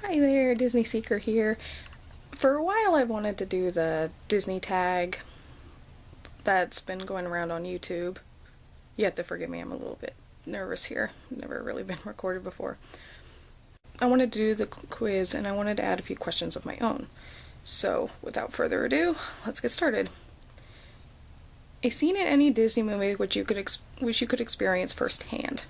Hi there, Disney Seeker here. For a while I've wanted to do the Disney tag that's been going around on YouTube. You have to forgive me, I'm a little bit nervous here. Never really been recorded before. I wanted to do the quiz and I wanted to add a few questions of my own. So, without further ado, let's get started. A scene in any Disney movie which you could experience firsthand.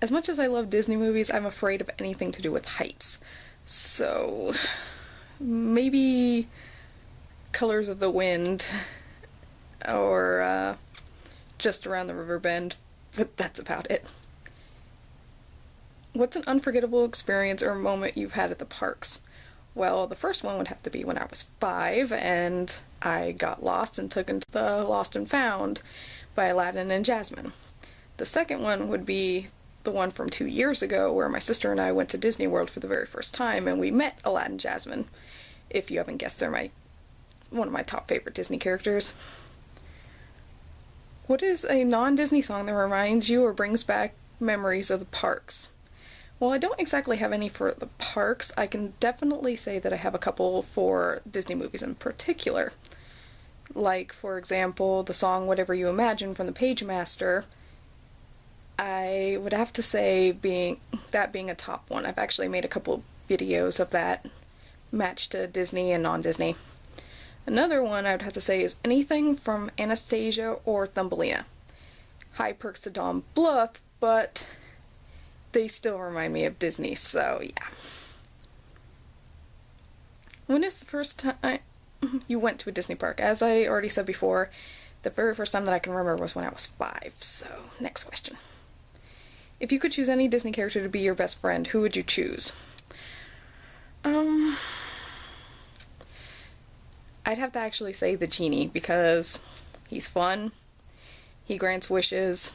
As much as I love Disney movies, I'm afraid of anything to do with heights. So, maybe Colors of the Wind, or Just Around the River Bend, but that's about it. What's an unforgettable experience or moment you've had at the parks? Well, the first one would have to be when I was 5 and I got lost and took into the Lost and Found by Aladdin and Jasmine. The second one would be the one from 2 years ago where my sister and I went to Disney World for the very first time and we met Aladdin and Jasmine. If you haven't guessed, they're one of my top favorite Disney characters. What is a non-Disney song that reminds you or brings back memories of the parks? Well, I don't exactly have any for the parks. I can definitely say that I have a couple for Disney movies in particular. Like, for example, the song Whatever You Imagine from the Page Master. I would have to say being a top one. I've actually made a couple videos of that matched to Disney and non-Disney. Another one I would have to say is anything from Anastasia or Thumbelina. High Perks to Don Bluth, but they still remind me of Disney, so yeah. When is the first time you went to a Disney park? As I already said before, the very first time that I can remember was when I was 5, so next question. If you could choose any Disney character to be your best friend, who would you choose? I'd have to actually say the genie because he's fun, he grants wishes,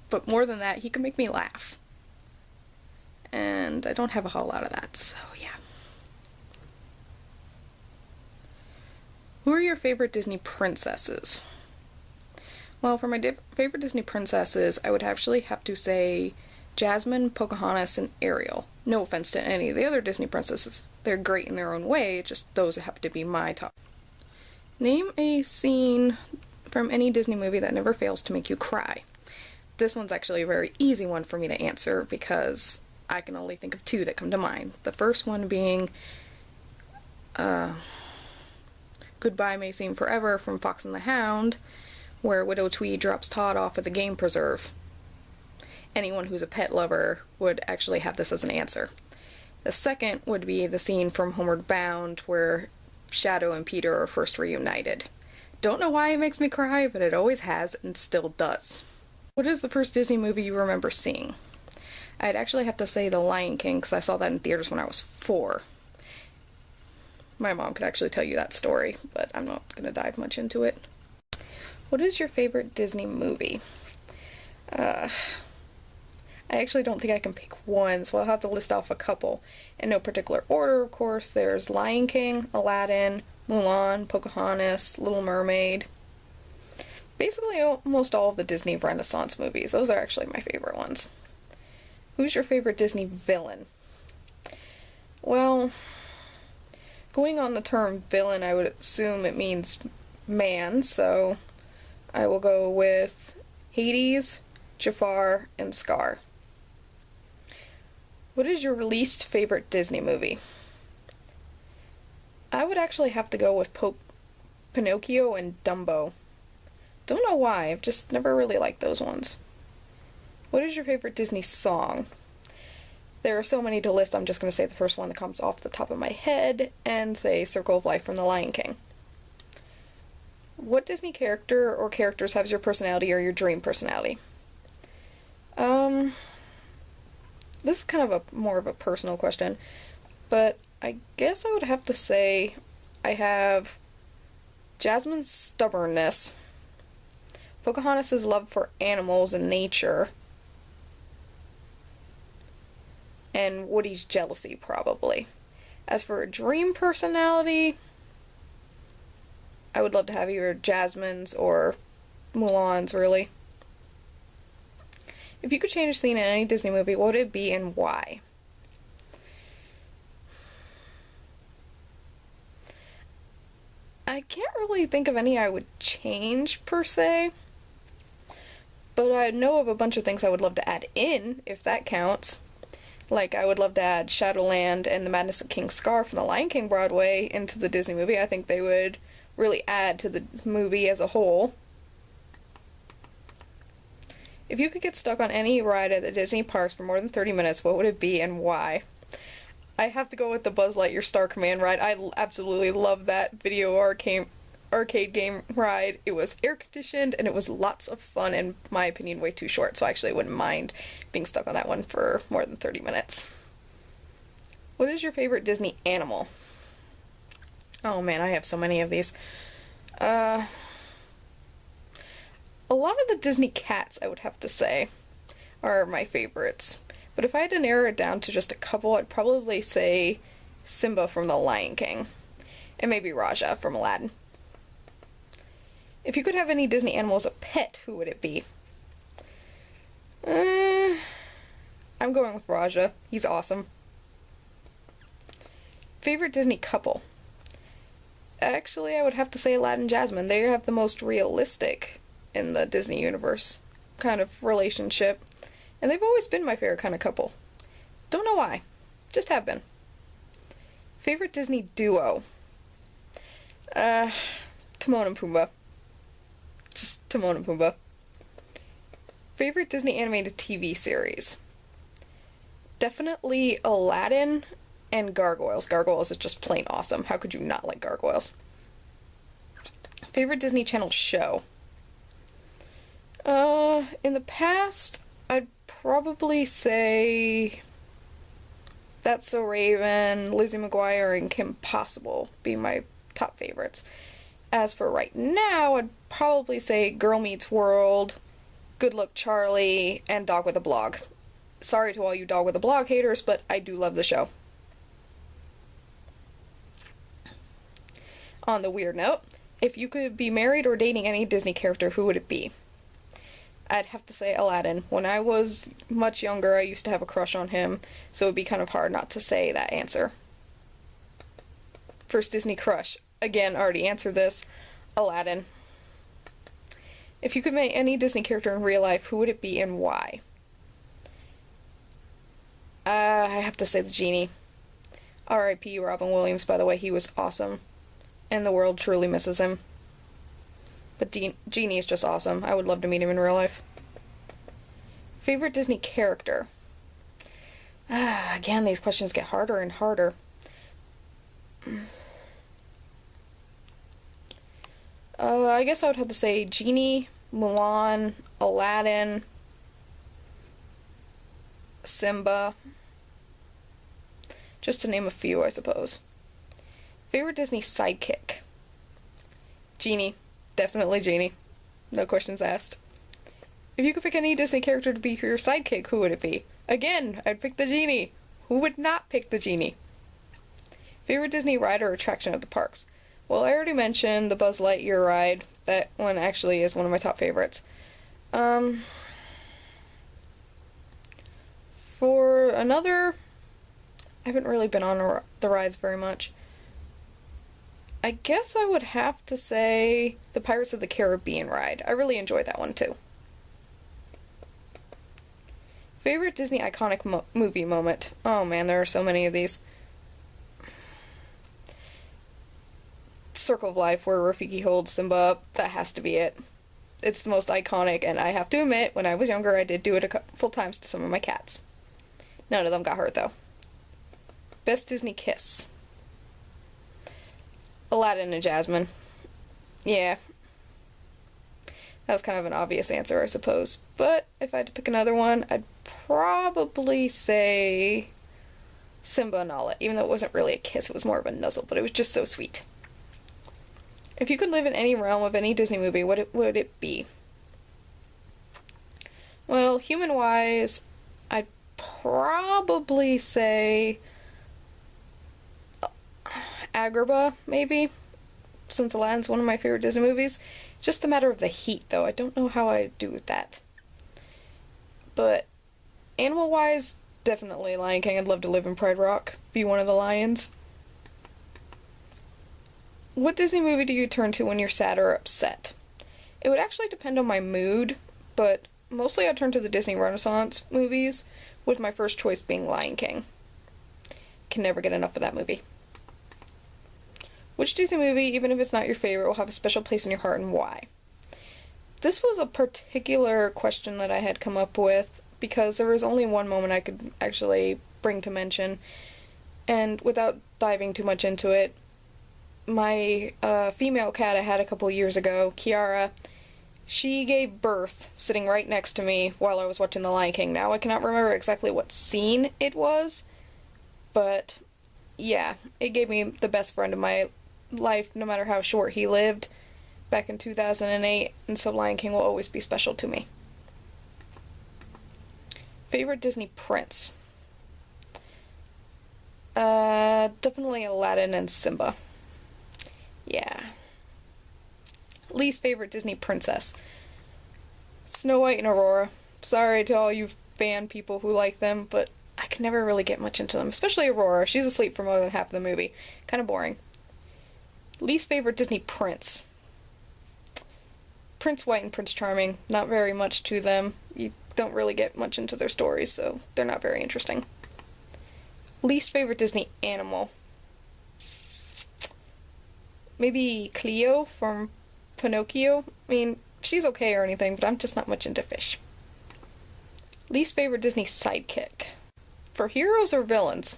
but more than that, he can make me laugh. And I don't have a whole lot of that, so yeah. Who are your favorite Disney princesses? Well, for my favorite Disney princesses, I would actually have to say Jasmine, Pocahontas, and Ariel. No offense to any of the other Disney princesses. They're great in their own way, just those have to be my top. Name a scene from any Disney movie that never fails to make you cry. This one's actually a very easy one for me to answer because I can only think of 2 that come to mind. The first one being Goodbye May Seem Forever from Fox and the Hound, where Widow Tweed drops Todd off at the game preserve. Anyone who's a pet lover would actually have this as an answer. The second would be the scene from Homeward Bound where Shadow and Peter are first reunited. Don't know why it makes me cry, but it always has and still does. What is the first Disney movie you remember seeing? I'd actually have to say The Lion King because I saw that in theaters when I was 4. My mom could actually tell you that story, but I'm not going to dive much into it. What is your favorite Disney movie? I actually don't think I can pick one, so I'll have to list off a couple. In no particular order, of course. There's Lion King, Aladdin, Mulan, Pocahontas, Little Mermaid. Basically almost all of the Disney Renaissance movies. Those are actually my favorite ones. Who's your favorite Disney villain? Well, going on the term villain, I would assume it means man, so I will go with Hades, Jafar, and Scar. What is your least favorite Disney movie? I would actually have to go with Pinocchio and Dumbo. Don't know why, I've just never really liked those ones. What is your favorite Disney song? There are so many to list, I'm just going to say the first one that comes off the top of my head and say Circle of Life from The Lion King. What Disney character or characters has your personality or your dream personality? This is kind of more of a personal question, but I guess I would have to say I have Jasmine's stubbornness, Pocahontas' love for animals and nature, and Woody's jealousy, probably. As for a dream personality, I would love to have either Jasmine's or Mulan's, really. If you could change a scene in any Disney movie, what would it be and why? I can't really think of any I would change, per se. But I know of a bunch of things I would love to add in, if that counts. Like, I would love to add Shadowland and the Madness of King Scar from the Lion King Broadway into the Disney movie. I think they would really add to the movie as a whole. If you could get stuck on any ride at the Disney parks for more than 30 minutes, what would it be and why? I have to go with the Buzz Lightyear Star Command ride. I absolutely love that video arcade game ride. It was air conditioned and it was lots of fun, in my opinion way too short, so I actually wouldn't mind being stuck on that one for more than 30 minutes. What is your favorite Disney animal? Oh man, I have so many of these. A lot of the Disney cats, I would have to say, are my favorites. But if I had to narrow it down to just a couple, I'd probably say Simba from The Lion King. And maybe Raja from Aladdin. If you could have any Disney animal as a pet, who would it be? I'm going with Raja. He's awesome. Favorite Disney couple? Actually, I would have to say Aladdin and Jasmine. They have the most realistic in the Disney universe kind of relationship. And they've always been my favorite kind of couple. Don't know why. Just have been. Favorite Disney duo? Timon and Pumbaa. Just Timon and Pumbaa. Favorite Disney animated TV series? Definitely Aladdin and Gargoyles. Gargoyles is just plain awesome. How could you not like Gargoyles? Favorite Disney Channel show? In the past, I'd probably say That's So Raven, Lizzie McGuire, and Kim Possible be my top favorites. As for right now, I'd probably say Girl Meets World, Good Luck Charlie, and Dog with a Blog. Sorry to all you Dog with a Blog haters, but I do love the show. On the weird note, if you could be married or dating any Disney character, who would it be? I'd have to say Aladdin. When I was much younger, I used to have a crush on him, so it would be kind of hard not to say that answer. First Disney crush. Again, already answered this. Aladdin. If you could make any Disney character in real life, who would it be and why? I have to say the genie. R.I.P. Robin Williams, by the way, he was awesome. And the world truly misses him. But Genie is just awesome. I would love to meet him in real life. Favorite Disney character? Again, these questions get harder and harder. I guess I would have to say Genie, Mulan, Aladdin, Simba. Just to name a few, I suppose. Favorite Disney sidekick? Genie. Definitely Genie. No questions asked. If you could pick any Disney character to be your sidekick, who would it be? Again, I'd pick the Genie. Who would not pick the Genie? Favorite Disney ride or attraction at the parks? Well, I already mentioned the Buzz Lightyear ride. That one actually is one of my top favorites. For another, I haven't really been on the rides very much. I guess I would have to say the Pirates of the Caribbean ride. I really enjoyed that one too. Favorite Disney iconic movie moment? Oh man, there are so many of these. Circle of Life, where Rafiki holds Simba up. That has to be it. It's the most iconic, and I have to admit, when I was younger, I did do it a couple times to some of my cats. None of them got hurt, though. Best Disney kiss? Aladdin and Jasmine. Yeah. That was kind of an obvious answer, I suppose. But if I had to pick another one, I'd probably say Simba and Nala. Even though it wasn't really a kiss, it was more of a nuzzle, but it was just so sweet. If you could live in any realm of any Disney movie, what would it be? Well, human-wise, I'd probably say Agrabah, maybe, since Aladdin's one of my favorite Disney movies. Just a matter of the heat, though. I don't know how I'd do with that. But animal-wise, definitely Lion King. I'd love to live in Pride Rock, be one of the lions. What Disney movie do you turn to when you're sad or upset? It would actually depend on my mood, but mostly I turn to the Disney Renaissance movies, with my first choice being Lion King. Can never get enough of that movie. Which Disney movie, even if it's not your favorite, will have a special place in your heart and why? This was a particular question that I had come up with because there was only one moment I could actually bring to mention, and without diving too much into it, my female cat I had a couple years ago, Kiara, she gave birth sitting right next to me while I was watching The Lion King. Now I cannot remember exactly what scene it was, but yeah, it gave me the best friend of my life, no matter how short he lived, back in 2008, and so Lion King will always be special to me. Favorite Disney prince? Definitely Aladdin and Simba. Yeah. Least favorite Disney princess? Snow White and Aurora. Sorry to all you fan people who like them, but I can never really get much into them, especially Aurora. She's asleep for more than half of the movie. Kind of boring. Least favorite Disney prince? Prince White and Prince Charming. Not very much to them. You don't really get much into their stories, so they're not very interesting. Least favorite Disney animal? Maybe Cleo from Pinocchio. I mean, she's okay or anything, but I'm just not much into fish. Least favorite Disney sidekick? For heroes or villains?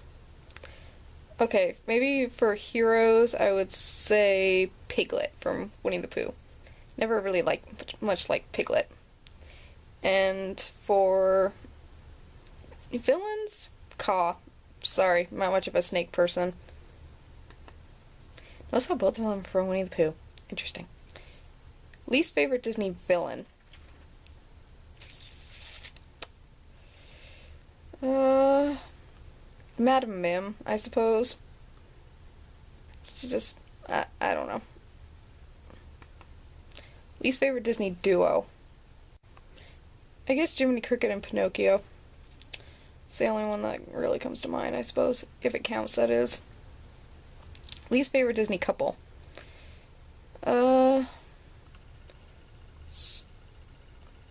Okay, maybe for heroes I would say Piglet from Winnie the Pooh. Never really liked much like Piglet. And for villains, Caw. Sorry, not much of a snake person. Notice how both of them are from Winnie the Pooh. Interesting. Least favorite Disney villain? Madam Mim, I suppose. She just, I don't know. Least favorite Disney duo? I guess Jiminy Cricket and Pinocchio. It's the only one that really comes to mind, I suppose. If it counts, that is. Least favorite Disney couple?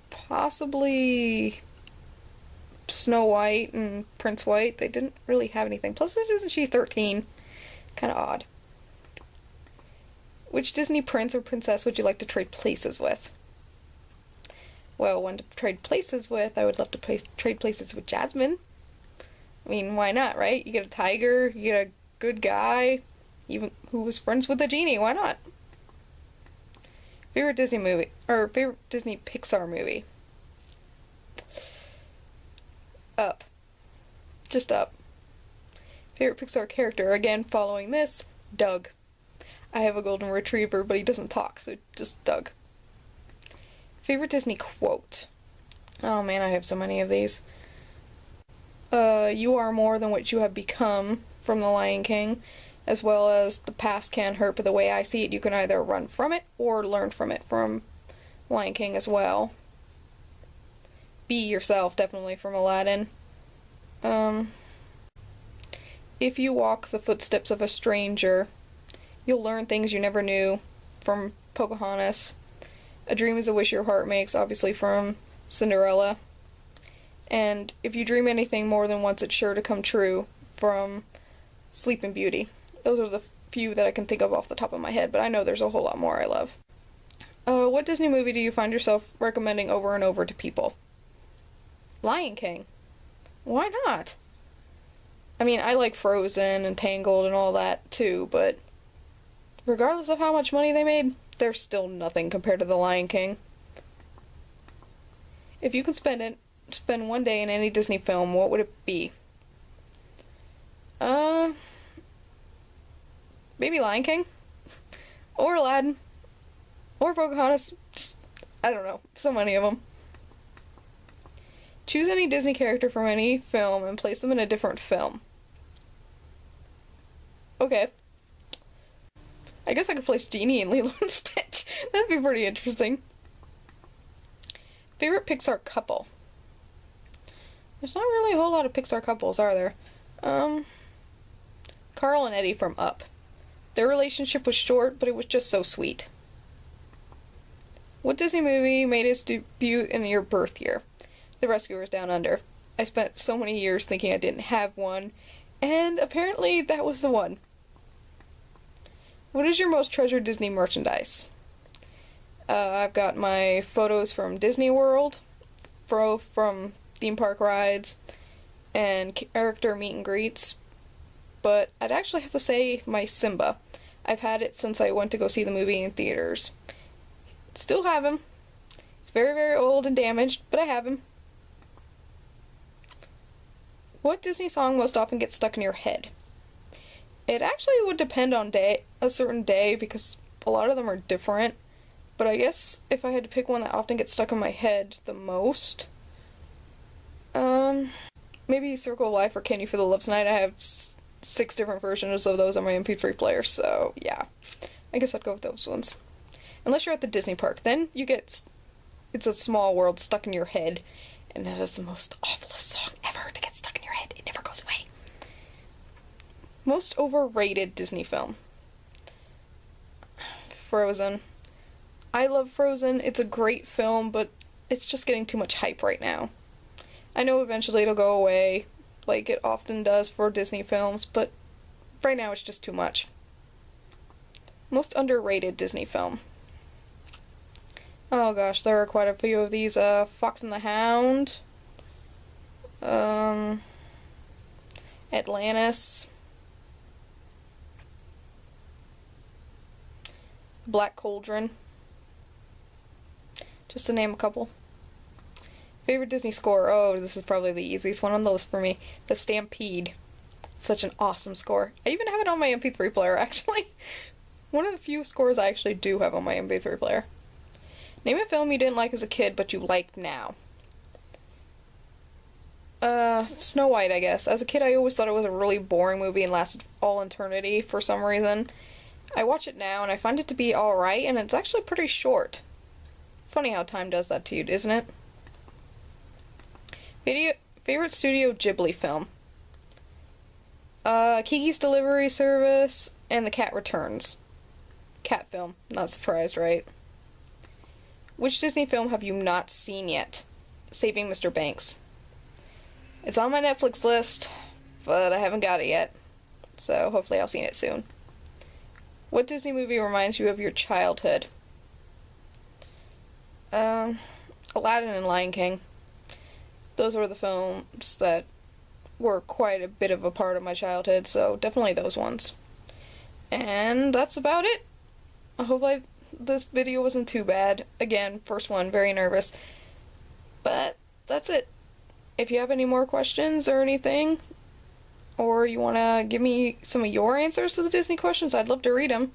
Possibly Snow White and Prince White. They didn't really have anything. Plus, isn't she 13? Kind of odd. Which Disney prince or princess would you like to trade places with? Well, one to trade places with, I would love to trade places with Jasmine. I mean, why not, right? You get a tiger, you get a good guy, even who was friends with the genie. Why not? Favorite Disney movie, or favorite Disney Pixar movie? Up. Just Up. Favorite Pixar character? Again, following this, Doug. I have a golden retriever, but he doesn't talk, so just Doug. Favorite Disney quote? Oh man, I have so many of these. You are more than what you have become, from The Lion King, as well as the past can't hurt, but the way I see it, you can either run from it or learn from it, from Lion King as well. Be yourself, definitely from Aladdin. If you walk the footsteps of a stranger, you'll learn things you never knew, from Pocahontas. A dream is a wish your heart makes, obviously from Cinderella. And if you dream anything more than once, it's sure to come true, from Sleeping Beauty. Those are the few that I can think of off the top of my head, but I know there's a whole lot more I love. What Disney movie do you find yourself recommending over and over to people? Lion King. Why not? I mean, I like Frozen and Tangled and all that too, but regardless of how much money they made, they're still nothing compared to The Lion King. If you could spend one day in any Disney film, what would it be? Maybe Lion King? Or Aladdin? Or Pocahontas? Just, I don't know. So many of them. Choose any Disney character from any film and place them in a different film. Okay. I guess I could place Genie in Lilo and Stitch. That'd be pretty interesting. Favorite Pixar couple? There's not really a whole lot of Pixar couples, are there? Carl and Eddie from Up. Their relationship was short, but it was just so sweet. What Disney movie made its debut in your birth year? The Rescuers Down Under. I spent so many years thinking I didn't have one, and apparently that was the one. What is your most treasured Disney merchandise? I've got my photos from Disney World, from theme park rides, and character meet and greets, but I'd actually have to say my Simba. I've had it since I went to go see the movie in theaters. Still have him. He's very, very old and damaged, but I have him. What Disney song most often gets stuck in your head? It actually would depend on a certain day, because a lot of them are different. But I guess if I had to pick one that often gets stuck in my head the most, maybe Circle of Life or Can You Feel the Love Tonight. I have 6 different versions of those on my MP3 player, so yeah. I guess I'd go with those ones. Unless you're at the Disney park, then you get It's a Small World stuck in your head, and that is the most awfulest song ever to get stuck in your head. It never goes away. Most overrated Disney film? Frozen. I love Frozen. It's a great film, but it's just getting too much hype right now. I know eventually it'll go away, like it often does for Disney films, but right now it's just too much. Most underrated Disney film? Oh gosh, there are quite a few of these. Fox and the Hound, Atlantis, Black Cauldron, just to name a couple. Favorite Disney score? Oh, this is probably the easiest one on the list for me. The Stampede. Such an awesome score. I even have it on my MP3 player, actually. One of the few scores I actually do have on my MP3 player. Name a film you didn't like as a kid, but you like now. Snow White, I guess. As a kid, I always thought it was a really boring movie and lasted all eternity for some reason. I watch it now, and I find it to be alright, and it's actually pretty short. Funny how time does that to you, isn't it? Favorite Studio Ghibli film? Kiki's Delivery Service and The Cat Returns. Cat film. Not surprised, right? Which Disney film have you not seen yet? Saving Mr. Banks. It's on my Netflix list, but I haven't got it yet. So hopefully I'll see it soon. What Disney movie reminds you of your childhood? Aladdin and Lion King. Those were the films that were quite a bit of a part of my childhood, so definitely those ones. And that's about it. I hope this video wasn't too bad. Again, first one, very nervous. But that's it. If you have any more questions or anything, or you want to give me some of your answers to the Disney questions, I'd love to read them.